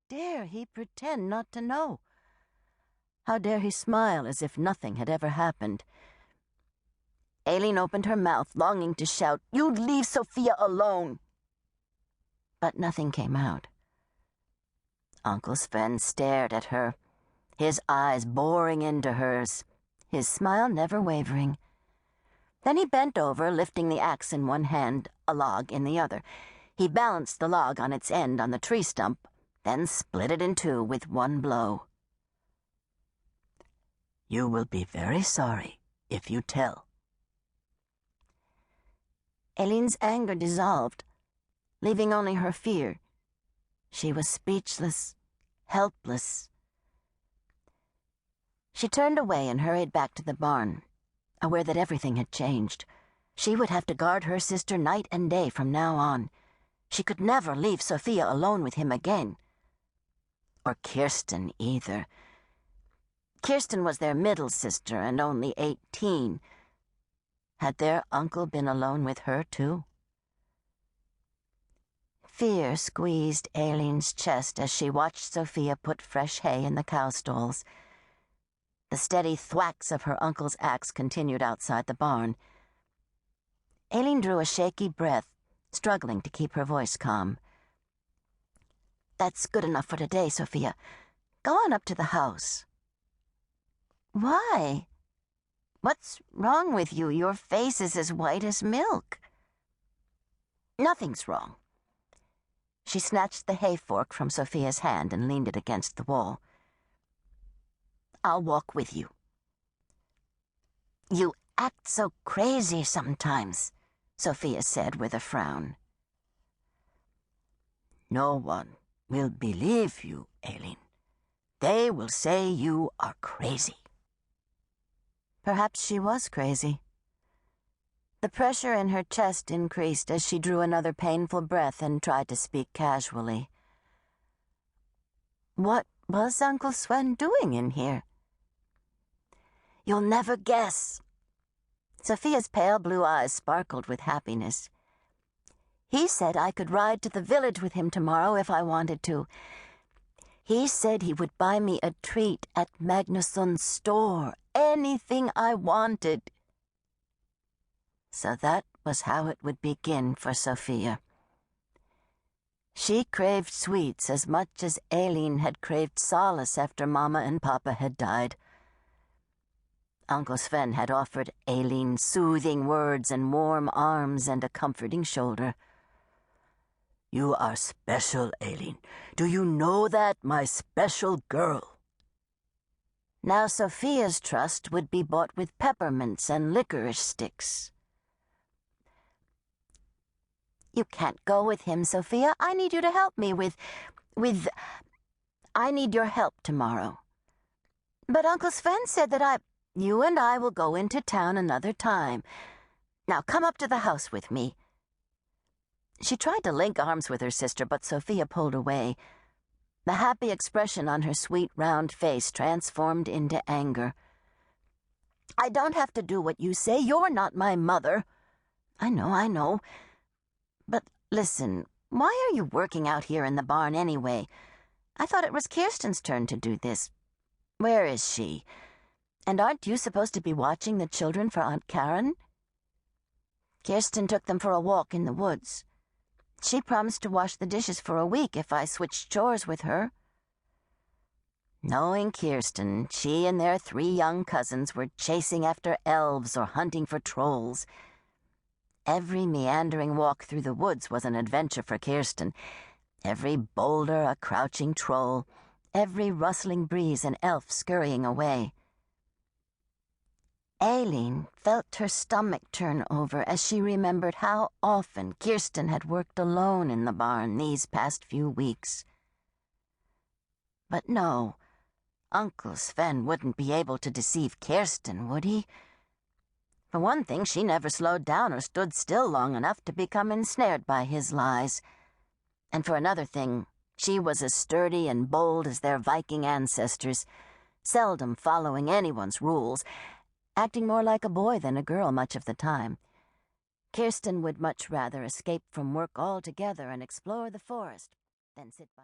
dare he pretend not to know? How dare he smile as if nothing had ever happened? Elin opened her mouth, longing to shout, "You'd leave Sofia alone!" But nothing came out. Uncle Sven stared at her, his eyes boring into hers, his smile never wavering. Then he bent over, lifting the axe in one hand, a log in the other. He balanced the log on its end on the tree stump, then split it in two with one blow. "You will be very sorry if you tell." Elin's anger dissolved, leaving only her fear. She was speechless, helpless. She turned away and hurried back to the barn, aware that everything had changed. She would have to guard her sister night and day from now on. She could never leave Sofia alone with him again. Or Kirsten, either. Kirsten was their middle sister and only 18. Had their uncle been alone with her, too? Fear squeezed Elin's chest as she watched Sofia put fresh hay in the cow stalls. The steady thwacks of her uncle's axe continued outside the barn. Elin drew a shaky breath, struggling to keep her voice calm. "That's good enough for today, Sofia. Go on up to the house." "Why? What's wrong with you? Your face is as white as milk." "Nothing's wrong." She snatched the hay fork from Sofia's hand and leaned it against the wall. "I'll walk with you." "You act so crazy sometimes," Sofia said with a frown. "No one will believe you, Elin. They will say you are crazy." Perhaps she was crazy. The pressure in her chest increased as she drew another painful breath and tried to speak casually. What was Uncle Sven doing in here? "You'll never guess." Sofia's pale blue eyes sparkled with happiness. "He said I could ride to the village with him tomorrow if I wanted to. He said he would buy me a treat at Magnusson's store, anything I wanted." So that was how it would begin for Sofia. She craved sweets as much as Elin had craved solace after Mama and Papa had died. Uncle Sven had offered Elin soothing words and warm arms and a comforting shoulder. "You are special, Elin. Do you know that, my special girl?" Now Sofia's trust would be bought with peppermints and licorice sticks. "You can't go with him, Sofia. I need you to help me I need your help tomorrow." "But Uncle Sven said that You and I will go into town another time. Now come up to the house with me." She tried to link arms with her sister, but Sofia pulled away. The happy expression on her sweet, round face transformed into anger. "I don't have to do what you say. You're not my mother." I know. But listen, why are you working out here in the barn anyway? I thought it was Kirsten's turn to do this. Where is she? And aren't you supposed to be watching the children for Aunt Karen?" "Kirsten took them for a walk in the woods. She promised to wash the dishes for a week if I switched chores with her." Knowing Kirsten, she and their 3 young cousins were chasing after elves or hunting for trolls. Every meandering walk through the woods was an adventure for Kirsten. Every boulder a crouching troll, every rustling breeze an elf scurrying away. Elin felt her stomach turn over as she remembered how often Kirsten had worked alone in the barn these past few weeks. But no, Uncle Sven wouldn't be able to deceive Kirsten, would he? For one thing, she never slowed down or stood still long enough to become ensnared by his lies. And for another thing, she was as sturdy and bold as their Viking ancestors, seldom following anyone's rules, acting more like a boy than a girl much of the time. Kirsten would much rather escape from work altogether and explore the forest than sit by